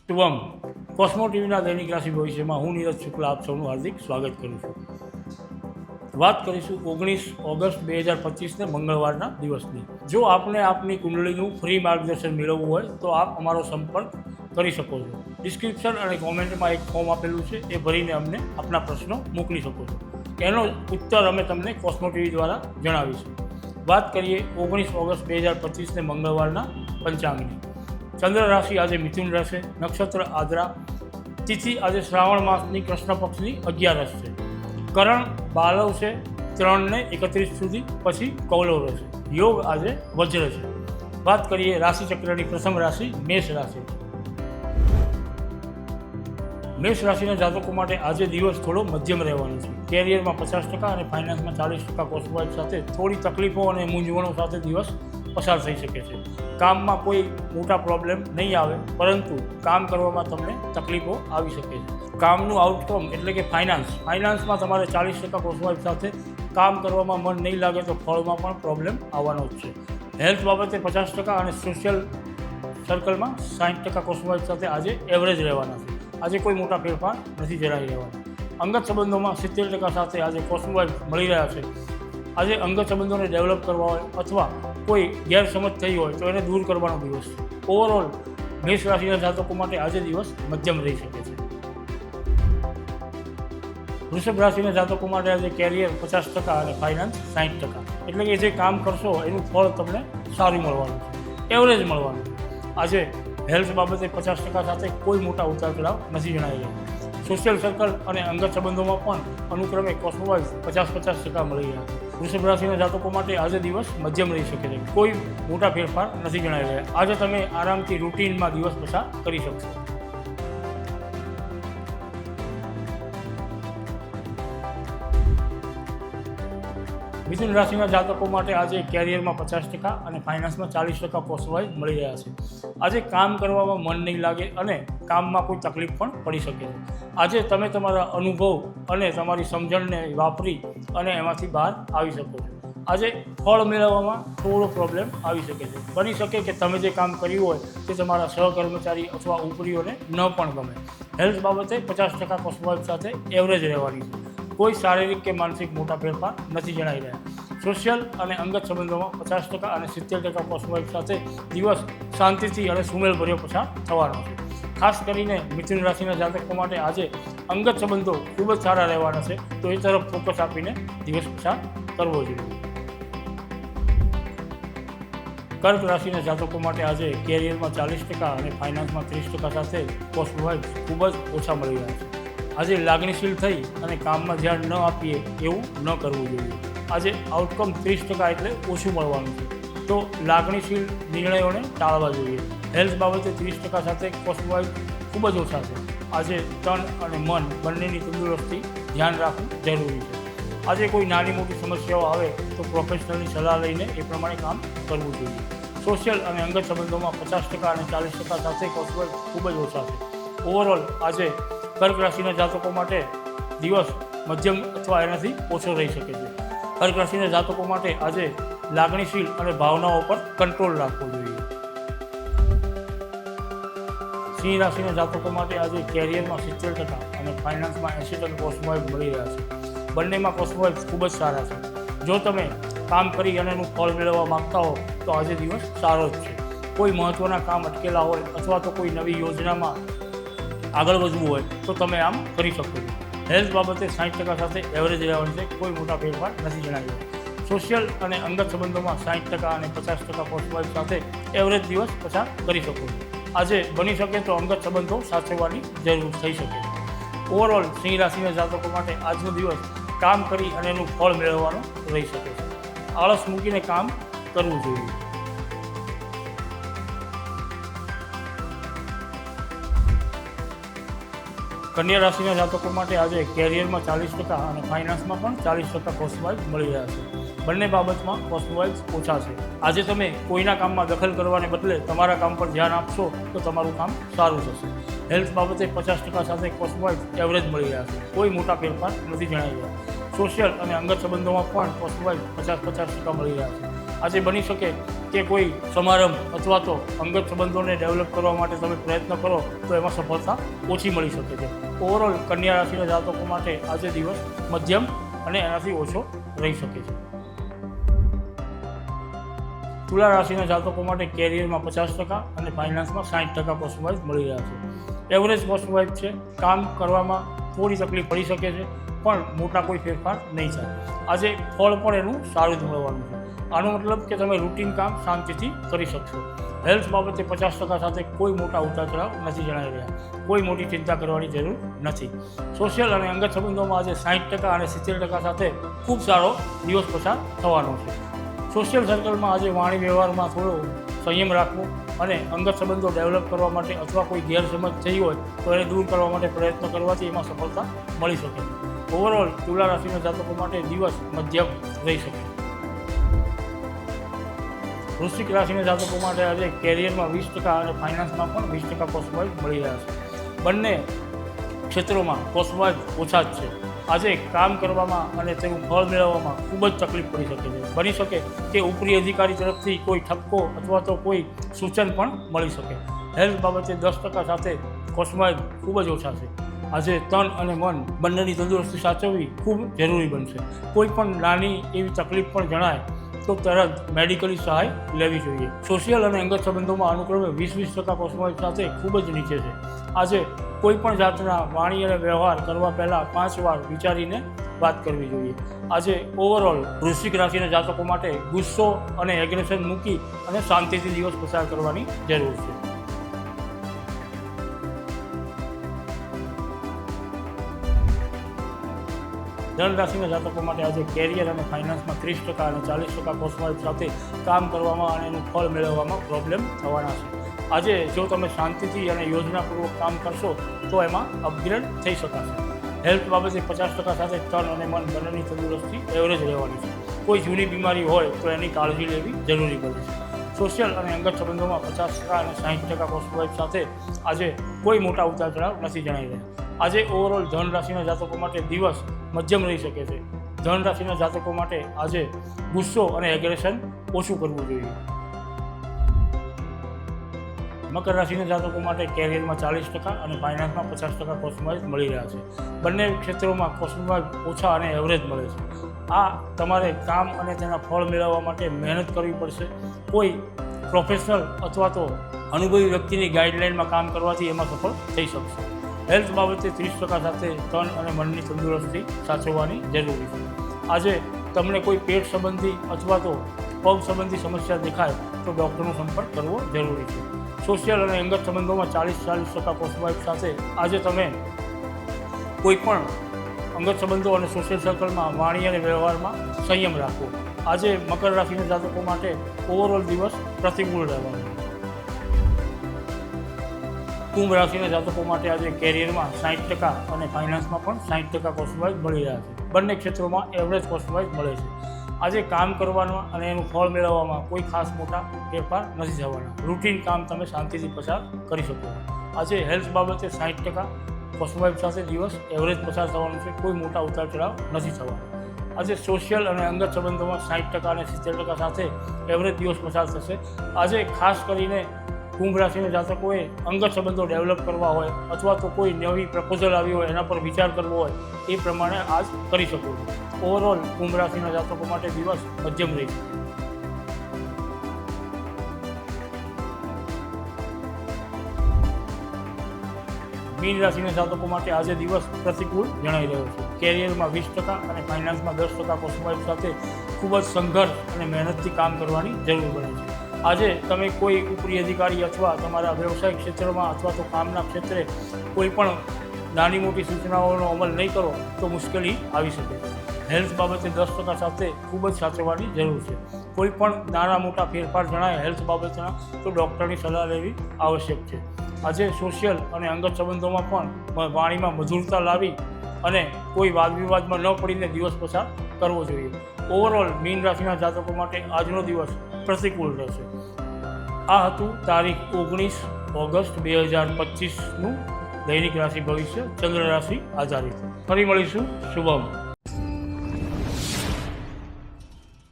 શુભમ કોસ્મો ટીવીના દૈનિક રાશિ ભવિષ્યમાં હું નીરજ શુક્લા આપ સૌનું હાર્દિક સ્વાગત કરું છું. વાત કરીશું 19 ઓગસ્ટ 2025ને મંગળવારના દિવસની. જો આપને આપની કુંડળીનું ફ્રી માર્ગદર્શન મેળવવું હોય તો આપ અમારો સંપર્ક કરી શકો છો. ડિસ્ક્રિપ્શન અને કોમેન્ટમાં એક ફોર્મ આપેલું છે, એ ભરીને અમને આપના પ્રશ્નો મોકલી શકો છો. એનો ઉત્તર અમે તમને કોસ્મો ટીવી દ્વારા જણાવીશું. વાત કરીએ 19 ઓગસ્ટ 2025ને મંગળવારના પંચાંગની. ચંદ્ર રાશિ આજે મિથુન રહેશે. નક્ષત્ર આદ્રા. તિથિ આજે શ્રાવણ માસની કૃષ્ણ પક્ષની 11 છે. કરણ બાલવ છે 3 ને 31 સુધી, પછી કૌલવ રહેશે. યોગ આજે વજ્ર છે. વાત કરીએ રાશિ ચક્રની પ્રથમ રાશિ મેષ રાશિ. મેષ રાશિના જાતકો માટે આજે દિવસ થોડો મધ્યમ રહેવાનો છે. કેરિયરમાં 50% અને ફાઇનાન્સમાં 40% કોસ્મોવાઇફ સાથે થોડી તકલીફો અને મૂંઝવણો સાથે દિવસ પસાર થઈ શકે છે. કામમાં કોઈ મોટા પ્રોબ્લેમ નહીં આવે, પરંતુ કામ કરવામાં તમને તકલીફો આવી શકે છે. કામનું આઉટકમ એટલે કે ફાઇનાન્સમાં તમારે 40% કોસ્મોવાઇફ સાથે કામ કરવામાં મન નહીં લાગે તો ફળમાં પણ પ્રોબ્લેમ આવવાનો જ છે. હેલ્થ બાબતે 50% અને સોશિયલ સર્કલમાં 60% કોસ્મોવાઇફ સાથે આજે એવરેજ રહેવાના છે. આજે કોઈ મોટા ફેરફાર નથી જણાઈ રહેવાના. અંગત સંબંધોમાં 70% સાથે આજે કોસ્મોવાઇફ મળી રહ્યા છે. આજે અંગત સંબંધોને ડેવલપ કરવા હોય અથવા કોઈ ગેરસમજ થઈ હોય તો એને દૂર કરવાનો દિવસ છે. ઓવરઓલ મેષ રાશિના જાતકો માટે આજે દિવસ મધ્યમ રહી શકે છે. વૃષભ રાશિના જાતકો માટે આજે કેરિયર 50% અને ફાઇનાન્સ 60%. એટલે કે જે કામ કરશો એનું ફળ તમને સારું મળવાનું છે, એવરેજ મળવાનું છે. આજે હેલ્થ બાબતે 50% સાથે કોઈ મોટા ઉતાર ચઢાવ નથી જણાઈ રહ્યા. સોશિયલ સર્કલ અને અંગત સંબંધોમાં પણ અનુક્રમે કોસ્મોવાઇફ 50% મળી રહ્યા છે. વૃષભ રાશિના જાતકો માટે આજે દિવસ મધ્યમ રહી શકે છે. કોઈ મોટા ફેરફાર નથી જણાઈ રહ્યા. આજે તમે આરામથી રૂટીનમાં દિવસ પસાર કરી શકશો. મિથુન રાશિના જાતકો માટે આજે કેરિયરમાં 50% અને ફાઇનાન્સમાં 40% કોસ્મોવાઇફ મળી રહ્યા છે. આજે કામ કરવામાં મન નહીં લાગે અને કામમાં કોઈ તકલીફ પણ પડી શકે છે. આજે તમે તમારા અનુભવ અને તમારી સમજણને વાપરી અને એમાંથી બહાર આવી શકો છો. આજે ફળ મેળવવામાં થોડો પ્રોબ્લેમ આવી શકે છે. બની શકે કે તમે જે કામ કર્યું હોય તે તમારા સહકર્મચારી અથવા ઉપરીઓને ન પણ ગમે. હેલ્થ બાબતે 50% કોસ્મોવાઇફ સાથે એવરેજ રહેવાની છે. કોઈ શારીરિક કે માનસિક મોટા ફેરફાર નથી જણાઈ રહ્યા. સોશિયલ અને અંગત સંબંધોમાં 50% અને 70% કોસ્મોવાઇફ સાથે દિવસ શાંતિથી અને સુમેળભર્યો પસાર થવાનો છે. ખાસ કરીને મિથુન રાશિના જાતકો માટે આજે અંગત સંબંધો ખૂબ જ સારા રહેવાના છે, તો એ તરફ ફોકસ આપીને દિવસ પસાર કરવો જોઈએ. કર્ક રાશિના જાતકો માટે આજે કેરિયરમાં 40% અને ફાઇનાન્સમાં 30% સાથે કોસ્મોવાઇફ ખૂબ જ ઓછા મળી રહ્યા છે. આજે લાગણીશીલ થઈ અને કામમાં ધ્યાન ન આપીએ એવું ન કરવું જોઈએ. આજે આઉટકમ 30% એટલે ઓછું મળવાનું છે, તો લાગણીશીલ નિર્ણયોને ટાળવા જોઈએ. હેલ્થ બાબતે 30% સાથે કોસ્મોવાઇફ ખૂબ જ ઓછા છે. આજે તન અને મન બંનેની તંદુરસ્તી ધ્યાન રાખવું જરૂરી છે. આજે કોઈ નાની મોટી સમસ્યાઓ આવે તો પ્રોફેશનલની સલાહ લઈને એ પ્રમાણે કામ કરવું જોઈએ. સોશિયલ અને અંગત સંબંધોમાં 50% અને 40% સાથે કોસ્મોવાઇફ ખૂબ જ ઓછા છે. ઓવરઓલ આજે કર્ક રાશિના જાતકો માટે દિવસ મધ્યમ અથવા એનાથી ઓછો રહી શકે છે. કર્ક રાશિના જાતકો માટે આજે લાગણીશીલ અને ભાવનાઓ પર કંટ્રોલ રાખવો જોઈએ. સિંહ રાશિના જાતકો માટે આજે કેરિયરમાં 70% અને ફાઇનાન્સમાં 80% કોસ્મોવાઇફ મળી રહ્યા છે. બંનેમાં કોસ્મોવાઇફ ખૂબ જ સારા છે. જો તમે કામ કરી અને એનું ફળ મેળવવા માગતા હો તો આજે દિવસ સારો જ છે. કોઈ મહત્ત્વના કામ અટકેલા હોય અથવા તો કોઈ નવી યોજનામાં આગળ વધવું હોય તો તમે આમ કરી શકો છો. હેલ્થ બાબતે 60% સાથે એવરેજ રહેવાનું છે. કોઈ મોટા ફેરફાર નથી જણાવી રહ્યા. સોશિયલ અને અંગત સંબંધોમાં 60% અને 50% કોસ્મોવાઇફ સાથે એવરેજ દિવસ પસાર કરી શકો છો. આજે બની શકે તો અંગત સંબંધો સાચવવાની જરૂર થઈ શકે. ઓવરઓલ સિંહ રાશિના જાતકો માટે આજનો દિવસ કામ કરી અને એનું ફળ મેળવવાનો રહી શકે છે. આળસ મૂકીને કામ કરવું જોઈએ. કન્યા રાશિના જાતકો માટે આજે કેરિયરમાં 40% અને ફાઇનાન્સમાં પણ 40% કોસ્મોવાઇફ મળી રહ્યા છે. બંને બાબતમાં કોસ્મોવાઇફ ઓછા છે. આજે તમે કોઈના કામમાં દખલ કરવાને બદલે તમારા કામ પર ધ્યાન આપશો તો તમારું કામ સારું થશે. હેલ્થ બાબતે 50% સાથે કોસ્મોવાઇફ એવરેજ મળી રહ્યા છે. કોઈ મોટા ફેરફાર નથી જણાઈ રહ્યા. સોશિયલ અને અંગત સંબંધોમાં પણ કોસ્મોવાઇફ 50-50% મળી રહ્યા છે. આજે બની શકે કે કોઈ સમારંભ અથવા તો અંગત સંબંધોને ડેવલપ કરવા માટે તમે પ્રયત્ન કરો તો એમાં સફળતા ઓછી મળી શકે છે. ઓવરઓલ કન્યા રાશિના જાતકો માટે આજે દિવસ મધ્યમ અને એનાથી ઓછો રહી શકે છે. તુલા રાશિના જાતકો માટે કેરિયરમાં 50% અને ફાઇનાન્સમાં 60% પોઝિટિવ મળી રહ્યા છે. એવરેજ પોઝિટિવ છે. કામ કરવામાં થોડી તકલીફ પડી શકે છે પણ મોટા કોઈ ફેરફાર નહીં થાય. આજે ફળ પણ એનું સારું જ મળવાનું છે. આનો મતલબ કે તમે રૂટીન કામ શાંતિથી કરી શકશો. હેલ્થ બાબતે 50% સાથે કોઈ મોટા ઉતાર ચઢાવ નથી જણાઈ રહ્યા. કોઈ મોટી ચિંતા કરવાની જરૂર નથી. સોશિયલ અને અંગત સંબંધોમાં આજે 60% અને 70% સાથે ખૂબ સારો દિવસ પસાર થવાનો છે. સોશિયલ સર્કલમાં આજે વાણી વ્યવહારમાં થોડો સંયમ રાખવો અને અંગત સંબંધો ડેવલપ કરવા માટે અથવા કોઈ ગેરસમજ થઈ હોય તો એને દૂર કરવા માટે પ્રયત્ન કરવાથી એમાં સફળતા મળી શકે. ઓવરઓલ તુલા રાશિના જાતકો માટે દિવસ મધ્યમ રહી શકે. વૃશ્ચિક રાશિના જાતકો માટે આજે કેરિયરમાં 20% અને ફાઇનાન્સમાં પણ 20% પોઝિટિવ મળી રહ્યા છે. બંને ક્ષેત્રોમાં પોઝિટિવ ઓછા જ છે. આજે કામ કરવામાં અને તેનું ફળ મેળવવામાં ખૂબ જ તકલીફ પડી શકે છે. બની શકે કે ઉપરી અધિકારી તરફથી કોઈ ઠપકો અથવા તો કોઈ સૂચન પણ મળી શકે. હેલ્થ બાબતે 10% સાથે પોઝિટિવ ખૂબ જ ઓછા છે. આજે તન અને મન બંનેની તંદુરસ્તી સાચવવી ખૂબ જરૂરી બનશે. કોઈ પણ નાની એવી તકલીફ પણ જણાય તો તરત મેડિકલી સહાય લેવી જોઈએ. સોશિયલ અને અંગત સંબંધોમાં અનુક્રમે 20% પોઝિટિવ સાથે ખૂબ જ નીચે છે. આજે કોઈ પણ જાતના વાણી અને વ્યવહાર કરવા પહેલાં 5 વાર વિચારીને વાત કરવી જોઈએ. આજે ઓવરઓલ વૃશ્ચિક રાશિના જાતકો માટે ગુસ્સો અને એગ્રેશન મૂકી અને શાંતિથી દિવસ પસાર કરવાની જરૂર છે. ધન રાશિના જાતકો માટે આજે કેરિયર અને ફાઇનાન્સમાં 30% અને 40% પોઝિટિવ સાથે કામ કરવામાં અને એનું ફળ મેળવવામાં પ્રોબ્લેમ થવાના છે. આજે જો તમે શાંતિથી અને યોજનાપૂર્વક કામ કરશો તો એમાં અપગ્રેડ થઈ શકાશે. હેલ્થ બાબતે 50% સાથે તન અને મન બંનેની તંદુરસ્તી એવરેજ રહેવાની છે. કોઈ જૂની બીમારી હોય તો એની કાળજી લેવી જરૂરી બને છે. સોશિયલ અને અંગત સંબંધોમાં 50% અને 60% પોઝિટિવ સાથે આજે કોઈ મોટા ઉતાર ચઢાવ નથી જણાઈ રહ્યા. આજે ઓવરઓલ ધન રાશિના જાતકો માટે દિવસ મધ્યમ રહી શકે છે. ધન રાશિના જાતકો માટે આજે ગુસ્સો અને એગ્રેશન ઓછું કરવું જોઈએ. મકર રાશિના જાતકો માટે કેરિયરમાં 40% અને ફાઇનાન્સમાં 50% પોઝિટિવ મળી રહ્યા છે. બંને ક્ષેત્રોમાં પોઝિટિવ ઓછા અને એવરેજ મળે છે. આ તમારે કામ અને તેના ફળ મેળવવા માટે મહેનત કરવી પડશે. કોઈ પ્રોફેશનલ અથવા તો અનુભવી વ્યક્તિની ગાઈડલાઇનમાં કામ કરવાથી એમાં સફળ થઈ શકશે. હેલ્થ બાબતે 30% સાથે તન અને મનની તંદુરસ્તી સાચવવાની જરૂરી છે. આજે તમને કોઈ પેટ સંબંધી અથવા તો પગ સંબંધી સમસ્યા દેખાય તો ડૉક્ટરનો સંપર્ક કરવો જરૂરી છે. સોશિયલ અને અંગત સંબંધોમાં 40% પોઝિટિવ સાથે આજે તમે કોઈ પણ અંગત સંબંધો અને સોશિયલ સર્કલમાં વાણી અને વ્યવહારમાં સંયમ રાખવો. આજે મકર રાશિના જાતકો માટે ઓવરઓલ દિવસ પ્રતિકૂળ રહેવાનો. કુંભ રાશિના જાતકો માટે આજે કેરિયરમાં 60% અને ફાઇનાન્સમાં પણ 60% પોઝિટિવ મળી રહ્યા છે. બંને ક્ષેત્રોમાં એવરેજ પોઝિટિવ મળે છે. આજે કામ કરવાનું અને એનું ફળ મેળવવામાં કોઈ ખાસ મોટા ફેરફાર નથી થવાના. રૂટીન કામ તમે શાંતિથી પસાર કરી શકો. આજે હેલ્થ બાબતે 60% પોઝિટિવ સાથે દિવસ એવરેજ પસાર થવાનું છે. કોઈ મોટા ઉતાર ચઢાવ નથી થવાના. આજે સોશિયલ અને અંગત સંબંધોમાં 60% અને 70% સાથે એવરેજ દિવસ પસાર થશે. આજે ખાસ કરીને કુંભ રાશિના જાતકોએ અંગત સંબંધો ડેવલપ કરવા હોય અથવા તો કોઈ નવી પ્રપોઝલ આવી હોય એના પર વિચાર કરવો હોય એ પ્રમાણે આજ કરી શકો છો. ઓવરઓલ કુંભ રાશિના જાતકો માટે દિવસ મધ્યમ રહી શકે. મીન રાશિના જાતકો માટે આજે દિવસ પ્રતિકૂળ જણાઈ રહ્યો છે. કેરિયરમાં 20% અને ફાઇનાન્સમાં 10% પોઝિટિવ સાથે ખૂબ જ સંઘર્ષ અને મહેનતથી કામ કરવાની જરૂર બને છે. આજે તમે કોઈ ઉપરી અધિકારી અથવા તમારા વ્યવસાયિક ક્ષેત્રમાં અથવા તો કામના ક્ષેત્રે કોઈ પણ નાની મોટી સૂચનાઓનો અમલ નહીં કરો તો મુશ્કેલી આવી શકે છે. હેલ્થ બાબતે 10% સાથે ખૂબ જ સાચવવાની જરૂર છે. કોઈ પણ નાના મોટા ફેરફાર જણાય હેલ્થ બાબતના તો ડૉક્ટરની સલાહ લેવી આવશ્યક છે. આજે સોશિયલ અને અંગત સંબંધોમાં પણ વાણીમાં મધુરતા લાવી અને કોઈ વાદ વિવાદમાં ન પડીને દિવસ પસાર કરવો જોઈએ. ઓવરઓલ મીન રાશિના જાતકો માટે આજનો દિવસ પ્રતિકૂળ રહેશે. આ હતું તારીખ 19 ઓગસ્ટ 2025નું દૈનિક રાશિ ભવિષ્ય ચંદ્ર રાશિ આધારિત. ફરી મળીશું. શુભમ.